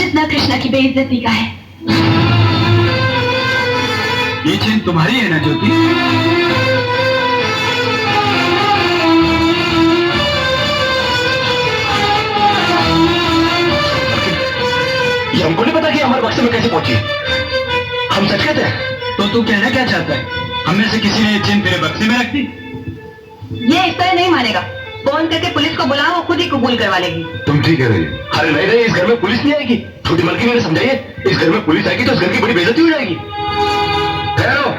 जितना कृष्णा की बेइज्जती का है। ये चेन तुम्हारी है ना ज्योति? ये हमको नहीं पता कि हमारे बक्से में कैसे पहुंची। हम सच कहते हैं। तो तू कहना क्या चाहता है? हमें से किसी ने ये चेन तेरे बक्से में रख दी? ये इस तरह नहीं मानेगा। फोन करके पुलिस को बुलाओ, वो खुद ही कबूल करवा लेगी। तुम ठीक कह रही है। अरे नहीं नहीं, इस घर में पुलिस नहीं आएगी। छोटी मलकिनी ने समझाइए, इस घर में पुलिस आएगी तो इस घर की बड़ी बेइज्जती हो जाएगी। ठहरो,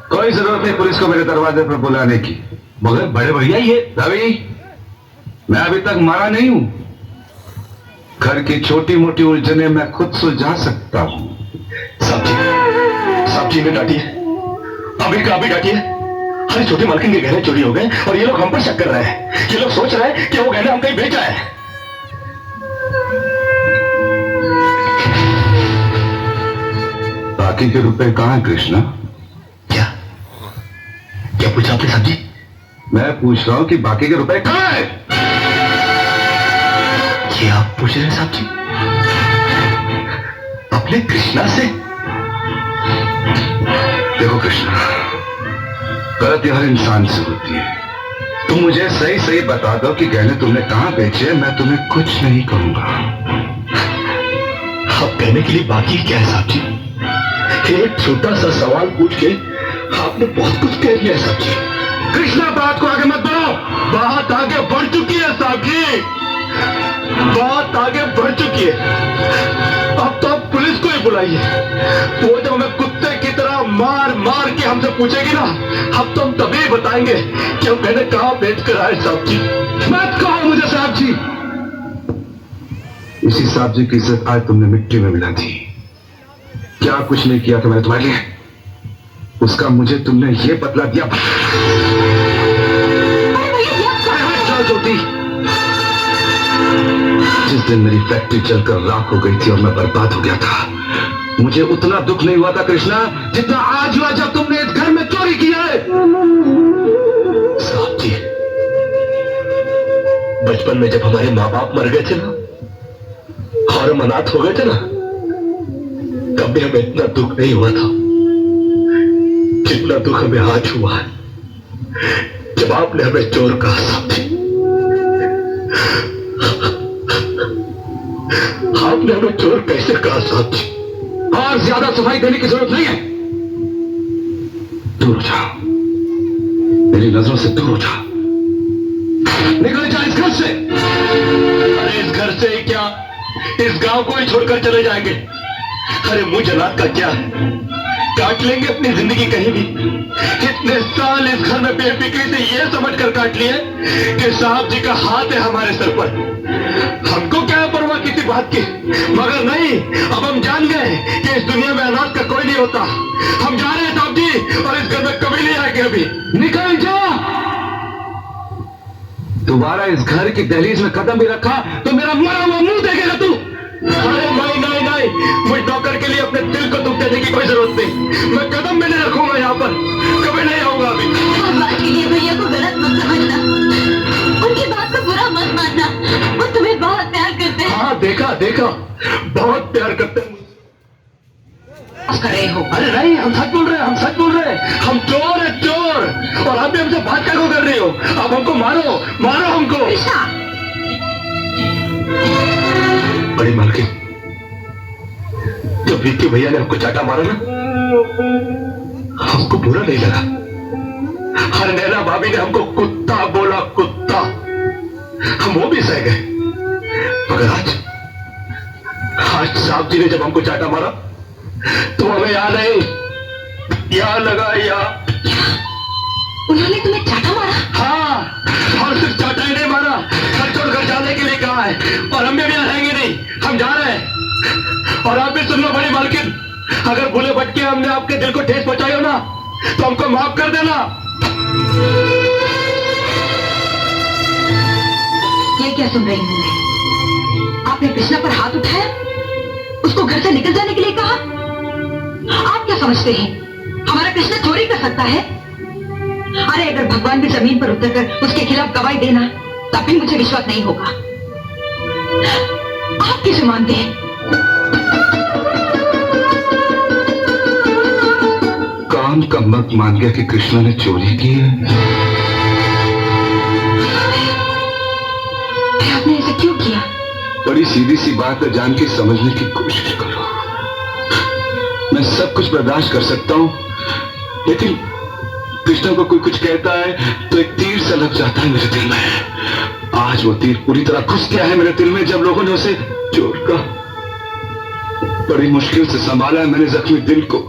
कोई जरूरत नहीं पुलिस को मेरे दरवाजे पर बुलाने की। मगर बड़े भैया ये रवि, मैं अभी तक मारा नहीं हूं। घर की छोटी मोटी उलझने मैं खुद सुलझा सकता हूं। सब्जी ने डांटी है, अभी का अभी डांटी है। अरे छोटी मालकिन के गहने चोरी हो गए और ये लोग हम पर शक कर रहे हैं। ये लोग सोच रहे हैं कि वो गहने हम कहीं बेच आए। बाकी के रुपए कहां है कृष्णा? क्या क्या पूछा आपने साहब जी? मैं पूछ रहा हूं कि बाकी के रुपए कहां है? ये आप पूछ रहे हैं साहब जी अपने कृष्णा से? देखो कृष्णा, गलती हर इंसान से होती है। तुम मुझे सही सही बता दो कि गहने तुमने कहां बेचे, मैं तुम्हें कुछ नहीं कहूंगा। अब कहने के लिए बाकी क्या है साहब जी? एक छोटा सा सवाल पूछ के आपने बहुत कुछ कह दिया है साहब जी। कृष्णा, बात को आगे मत बढ़ाओ। बात आगे बढ़ चुकी है साहब जी, बात आगे बढ़ चुकी है। अब तो आप पुलिस को ही बुलाइए। वो जब हमें कुत्ते की तरह मार मार के हमसे पूछेगी ना, अब तो हम तभी बताएंगे कि हम मैंने कहां बेच कर आए साहब जी। मत कहो मुझे साहब जी। इसी साहब जी की इज्जत आज तुमने मिट्टी में मिला दी। क्या कुछ नहीं किया था मैंने तुम्हारे लिए, उसका मुझे तुमने ये बदला दिया। ज्योति, जिस दिन मेरी फैक्ट्री जलकर राख हो गई थी और मैं बर्बाद हो गया था, मुझे उतना दुख नहीं हुआ था कृष्णा जितना आज हुआ जब तुमने इस घर में चोरी किया है। साहब जी, बचपन में जब हमारे माँ बाप मर गए थे ना और हम अनाथ हो गए थे ना, तब भी हमें इतना दुख नहीं हुआ था जितना दुख हमें आज हुआ है जब आपने हमें चोर कहा। साहब जी, आपने हमें चोर कैसे कहा साहब जी? और ज्यादा सफाई देने की जरूरत नहीं है। दूर हो जाओ, मेरी नजरों से दूर हो जाओ। निकल जा इस घर से। अरे इस घर से ही क्या, इस गांव को ही छोड़कर चले जाएंगे। अरे मुंह जलाद का क्या है, काट लेंगे अपनी जिंदगी कहीं भी। इतने साल इस घर में बेफिक्री से ये समझ कर काट लिए कि साहब जी का हाथ है हमारे सर पर। हमको क्या परवाह किसी बात की, मगर नहीं, अब हम जान गए कि इस दुनिया में अनाथ का कोई नहीं होता। हम जा रहे हैं साहब जी, और इस घर में कभी नहीं आएंगे। अभी निकल जा। दोबारा इस घर की दहलीज में कदम भी रखा तो मेरा मरा हुआ मुंह देखेगा तू। अरे नहीं नहीं नहीं, मुझ नौकर के लिए अपने दिल को दुख देने की कोई जरूरत नहीं। मैं कदम भी नहीं रखूंगा यहाँ पर, कभी नहीं आऊंगा अभी। बात के लिए भैया को गलत मत समझना, उनकी बात को बुरा मत मानना। वो तुम्हें बहुत प्यार करते हैं। हाँ देखा देखा, बहुत प्यार करते हैं। कर रहे हो? अरे नहीं, हम सच बोल रहे हैं, हम सच बोल रहे हैं। हम चोर है चोर। और आप भी हमसे बात क्या कर रहे हो? आप हमको मारो, मारो हमको। कृष्णा, बड़ी मालकिन, जब विक्की भैया ने हमको चाटा मारा ना, हमको बुरा नहीं लगा। हर नैना भाभी ने हमको कुत्ता बोला, कुत्ता, हम वो भी सह गए। मगर आज साहब जी ने जब हमको चाटा मारा तो हमें याद नहीं, याद लगा याद। उन्होंने तुम्हें चाटा मारा? हाँ, और सिर्फ चाटा ही नहीं मारा, घर छोड़कर जाने के लिए कहा है। और हम भी यहाँ रहेंगे नहीं, हम जा रहे हैं। और आप भी सुन लो बड़ी मालकिन, अगर भूले भटके हमने आपके दिल को ठेस पहुंचाई हो ना, तो हमको माफ कर देना। ये क्या सुन रही हूं मैं? आपने कृष्णा पर हाथ उठाया, उसको घर से निकल जाने के लिए कहा। आप क्या समझते हैं हमारा कृष्णा चोरी कर सकता है? अरे अगर भगवान भी जमीन पर उतरकर उसके खिलाफ गवाही देना, तब भी मुझे विश्वास नहीं होगा। आप कैसे मानते हैं काम का मत मान गया कि कृष्णा ने चोरी की है। आपने ऐसा क्यों किया? बड़ी सीधी सी बात है, जान के समझने की कोशिश करो। मैं सब कुछ बर्दाश्त कर सकता हूं, लेकिन कृष्णा को कोई कुछ कहता है तो एक तीर सा लग जाता है मेरे दिल में। आज वो तीर पूरी तरह घुस गया है मेरे दिल में जब लोगों ने उसे चोर का। बड़ी मुश्किल से संभाला है मैंने जख्मी दिल को,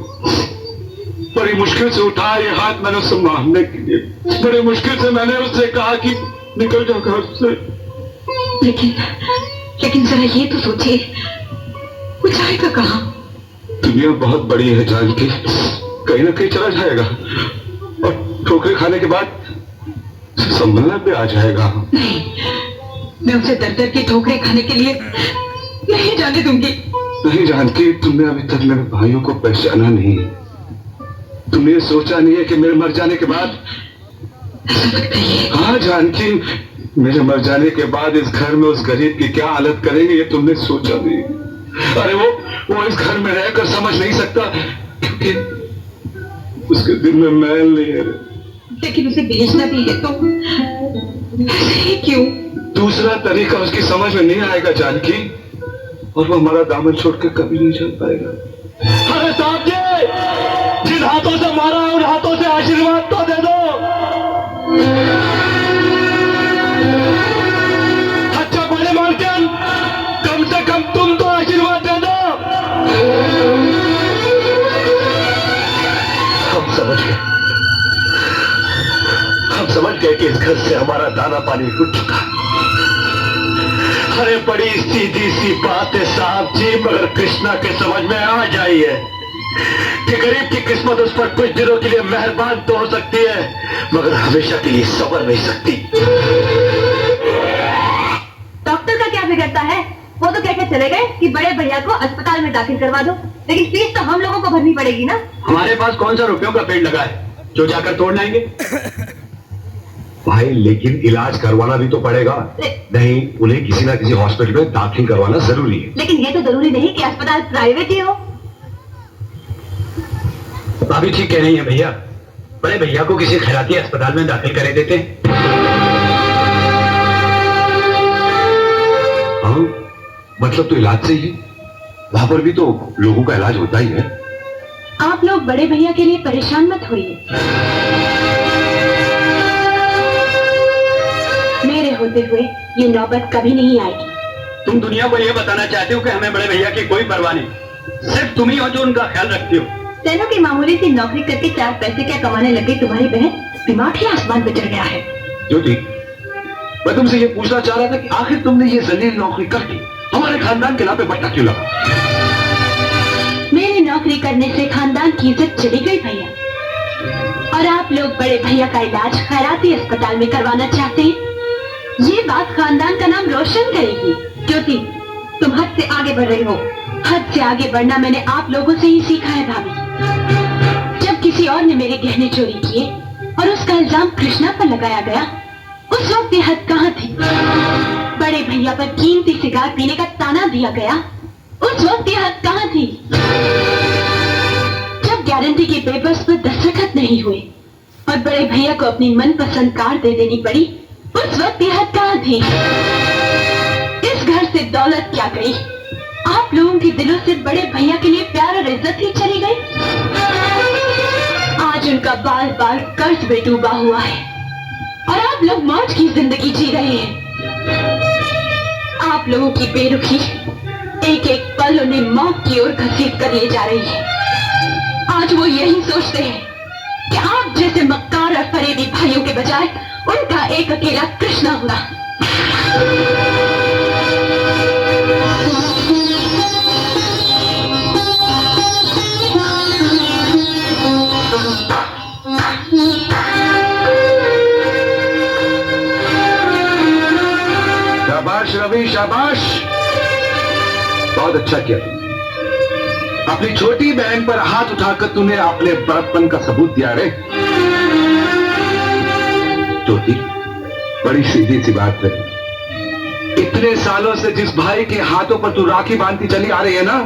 बड़ी मुश्किल से उठाया ये हाथ मैंने उसे मारने के लिए, बड़ी मुश्किल से मैंने उससे कहा कि निकल जाओ घर से। लेकिन जरा ये तो सोचिए, वो जाएगा कहाँ? दुनिया बहुत बड़ी है जानकी, कहीं ना कहीं चला जाएगा और ठोकरे खाने के बाद संभलना पे आ जाएगा। नहीं, मैं उसे दर दर के ठोकरे खाने के लिए नहीं जाने दूंगी। नहीं जानकी, तुमने अभी तक मेरे भाइयों को पहचाना नहीं। तुमने ये सोचा नहीं है कि मेरे मर जाने के बाद। हाँ जानकी, मेरे मर जाने के बाद इस घर में उस गरीब की क्या हालत करेंगे ये तुमने सोचा नहीं। अरे वो इस घर में रहकर समझ नहीं सकता क्योंकि उसके दिल में मैल नहीं है। लेकिन उसे भेजना भी है तो ऐसे क्यों? दूसरा तरीका उसकी समझ में नहीं आएगा जानकी, और वो हमारा दामन छोड़ के कभी नहीं चल पाएगा। अरे साहब जी, जिन हाथों से मारा उन हाथों से आशीर्वाद तो दे दो। अच्छा बड़े मालकिन, कम से कम तुम तो आशीर्वाद दे दो। हम समझ गए कि इस घर से हमारा दाना पानी उठ चुका। अरे बड़ी सीधी सी बात है साहब जी, मगर कृष्णा के समझ में आ जाई है कि गरीब की किस्मत उस पर कुछ दिनों के लिए मेहरबान तो हो सकती है, मगर हमेशा के लिए सबर नहीं सकती। डॉक्टर का क्या बिगड़ता है? वो तो कहकर चले गए कि बड़े भैया को अस्पताल में दाखिल करवा दो, लेकिन फीस तो हम लोगों को भरनी पड़ेगी ना। हमारे पास कौन सा रुपयों का पेड़ लगा है जो जाकर तोड़ लाएंगे? भाई लेकिन इलाज करवाना भी तो पड़ेगा। नहीं, उन्हें किसी ना किसी हॉस्पिटल में दाखिल करवाना जरूरी है। लेकिन ये तो जरूरी नहीं कि अस्पताल प्राइवेट ही हो। भाभी ठीक कह रही है भैया, बड़े भैया को किसी खैराती अस्पताल में दाखिल करे देते। हाँ, मतलब तो इलाज से ही, वहां पर भी तो लोगों का इलाज होता ही है। आप लोग बड़े भैया के लिए परेशान मत होइए। मेरे होते हुए ये नौबत कभी नहीं आएगी। तुम दुनिया को ये बताना चाहते हो कि हमें बड़े भैया की कोई परवाह नहीं, सिर्फ तुम ही हो जो उनका ख्याल रखती हो। सेनो की मामूली सी नौकरी करके 4 पैसे क्या कमाने लगी तुम्हारी बहन, दिमाग ही आसमान पे चढ़ गया है। ज्योति, मैं तुमसे ये पूछना चाह रहा था कि आखिर तुमने ये जलील नौकरी करके हमारे खानदान के नाम पे बट्टा क्यों लगा? मेरी नौकरी करने से खानदान की इज्जत चली गई भैया, और आप लोग बड़े भैया का इलाज खैराती अस्पताल में करवाना चाहते हैं। ये बात खानदान का नाम रोशन करेगी। ज्योति, तुम हद से आगे बढ़ रही हो। हद से आगे बढ़ना मैंने आप लोगों से ही सीखा है भाभी। जब किसी और ने मेरे गहने चोरी किए और उसका इल्जाम कृष्णा पर लगाया गया, उस वक्त ये हद कहाँ थी? बड़े भैया पर कीमती सिगार पीने का ताना दिया गया, उस वक्त ये हद कहाँ थी? जब गारंटी के पेपर्स पर दस्तखत नहीं हुए और बड़े भैया को अपनी मनपसंद कार दे देनी पड़ी, उस वक्त ये हद कहाँ थी? इस घर से दौलत क्या गई? आप लोगों के दिलों से बड़े भैया के लिए प्यार और इज्जत ही चली गई। आज उनका बाल बाल कर्ज में डूबा हुआ है और आप लोग मौज की जिंदगी जी रहे हैं। आप लोगों की बेरुखी एक एक पल उन्हें मौत की ओर घसीट कर ले जा रही है। आज वो यही सोचते हैं कि आप जैसे मक्कार और फरेबी भाइयों के बजाय उनका एक अकेला कृष्णा हुआ। शाबाश रवि, शाबाश, बहुत अच्छा किया। अपनी छोटी बहन पर हाथ उठाकर तूने अपने बड़प्पन का सबूत दिया रे। ज्योति, बड़ी सीधी सी बात है, इतनी इतने सालों से जिस भाई के हाथों पर तू राखी बांधती चली आ रही है ना,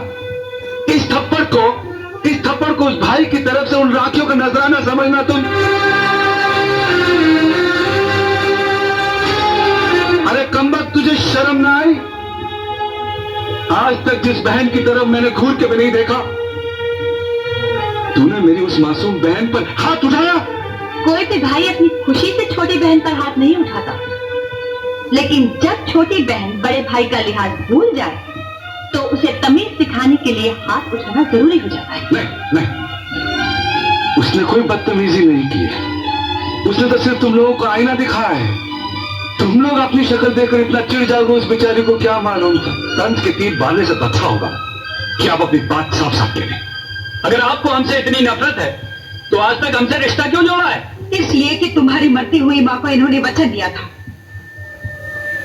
इस थप्पड़ को उस भाई की तरफ से उन राखियों का नजराना समझना तुम। अरे कमबख्त, तुझे शर्म ना आई? आज तक जिस बहन की तरफ मैंने घूर के भी नहीं देखा, तूने मेरी उस मासूम बहन पर हाथ उठाया। कोई भी भाई अपनी खुशी से छोटी बहन पर हाथ नहीं उठाता, लेकिन जब छोटी बहन बड़े भाई का लिहाज भूल जाए तो उसे तमीज सिखाने के लिए हाथ उठाना जरूरी हो जाता है। नहीं, उसने कोई बदतमीजी नहीं की है। उसने तो सिर्फ तुम लोगों को आईना दिखाया है। तुम लोग अपनी शक्ल देखकर इतना चिढ़ जाओगे, उस बेचारी को क्या मालूम था तंज के तीर बांधने से अच्छा होगा कि आप अपनी बात साफ साफ कह दें। अगर आपको हमसे इतनी नफरत है तो आज तक हमसे रिश्ता क्यों जोड़ा है? इसलिए कि तुम्हारी मरती हुई माँ को इन्होंने वचन दिया था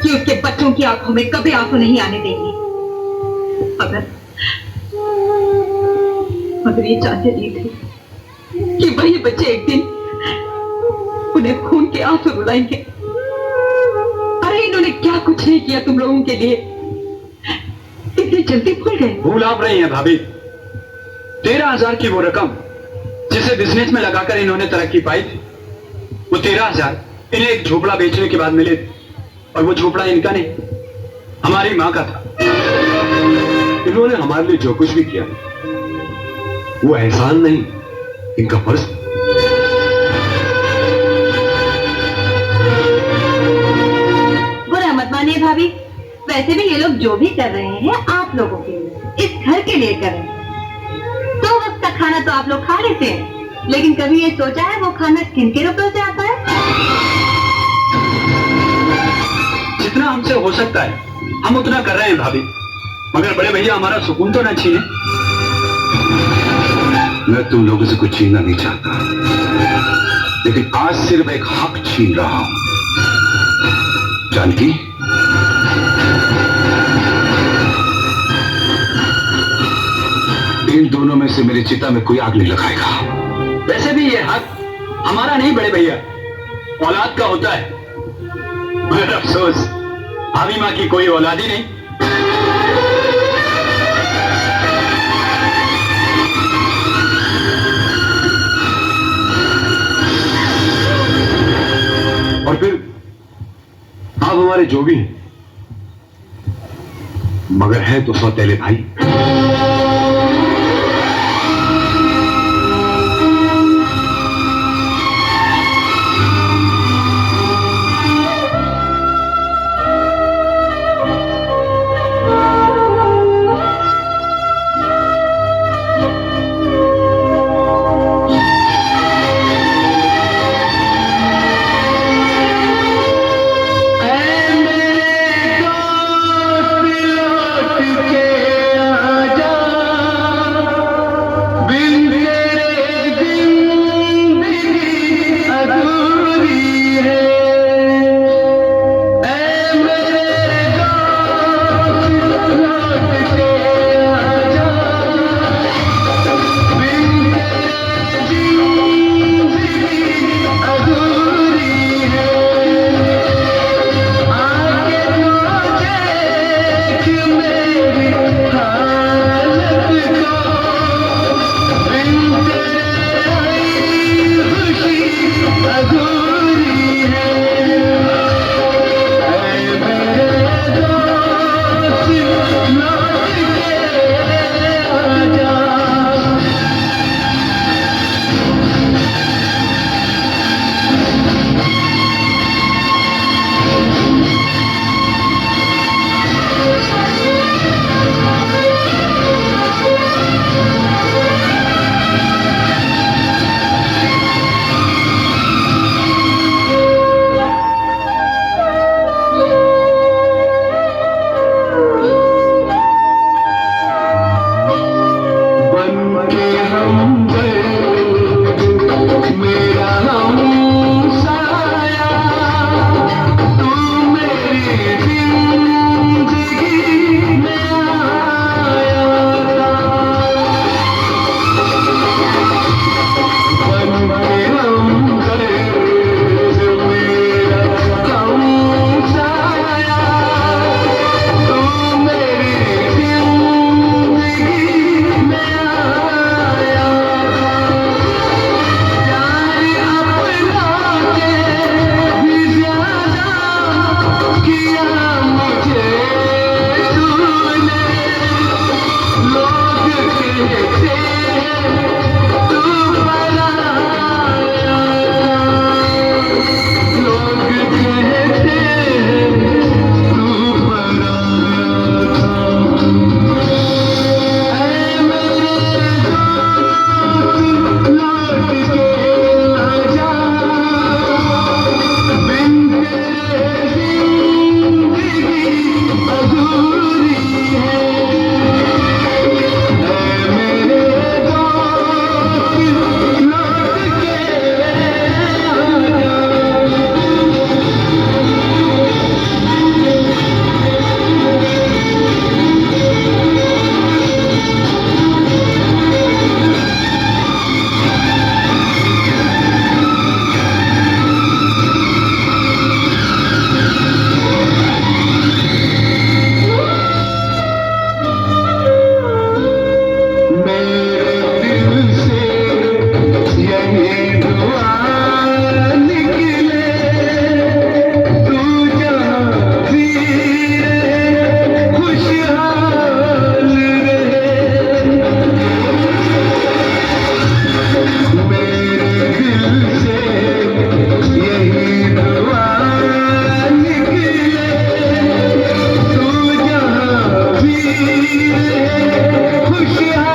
कि उसके बच्चों की आंखों में कभी आंसू नहीं आने देंगी। अगर ये चाहते नहीं थे कि वही बच्चे एक दिन उन्हें खून के आंसू रुलाएंगे। अरे इन्होंने क्या कुछ नहीं किया तुम लोगों के लिए, इतनी जल्दी भूल गए। भूल आप रही हैं भाभी। 13,000 की वो रकम जिसे बिजनेस में लगाकर इन्होंने तरक्की पाई थी, वो 13,000 इन्हें एक झोपड़ा बेचने के बाद मिले थे। और वो झोपड़ा इनका नहीं, हमारी माँ का था। इन्होंने हमारे लिए जो कुछ भी किया वो एहसान नहीं, इनका फर्ज। बुरा मत मानिए भाभी, वैसे भी ये लोग जो भी कर रहे हैं आप लोगों के लिए, इस घर के लिए कर रहे हैं। तो वक्त का खाना तो आप लोग खा लेते हैं, लेकिन कभी ये सोचा है वो खाना किन के रुपयों से आता है? जितना हमसे हो सकता है हम उतना कर रहे हैं भाभी, मगर बड़े भैया हमारा सुकून तो न छीने। मैं तुम लोगों से कुछ छीनना नहीं चाहता, लेकिन आज सिर्फ एक हक छीन रहा हूं। जानकी, इन दोनों में से मेरी चिता में कोई आग नहीं लगाएगा। वैसे भी ये हक हमारा नहीं बड़े भैया, औलाद का होता है। मगर अफसोस भाभी माँ की कोई औलाद ही नहीं। और फिर आप हमारे जो भी हैं, मगर है तो सौतेले भाई। लौट के आ खुशियाँ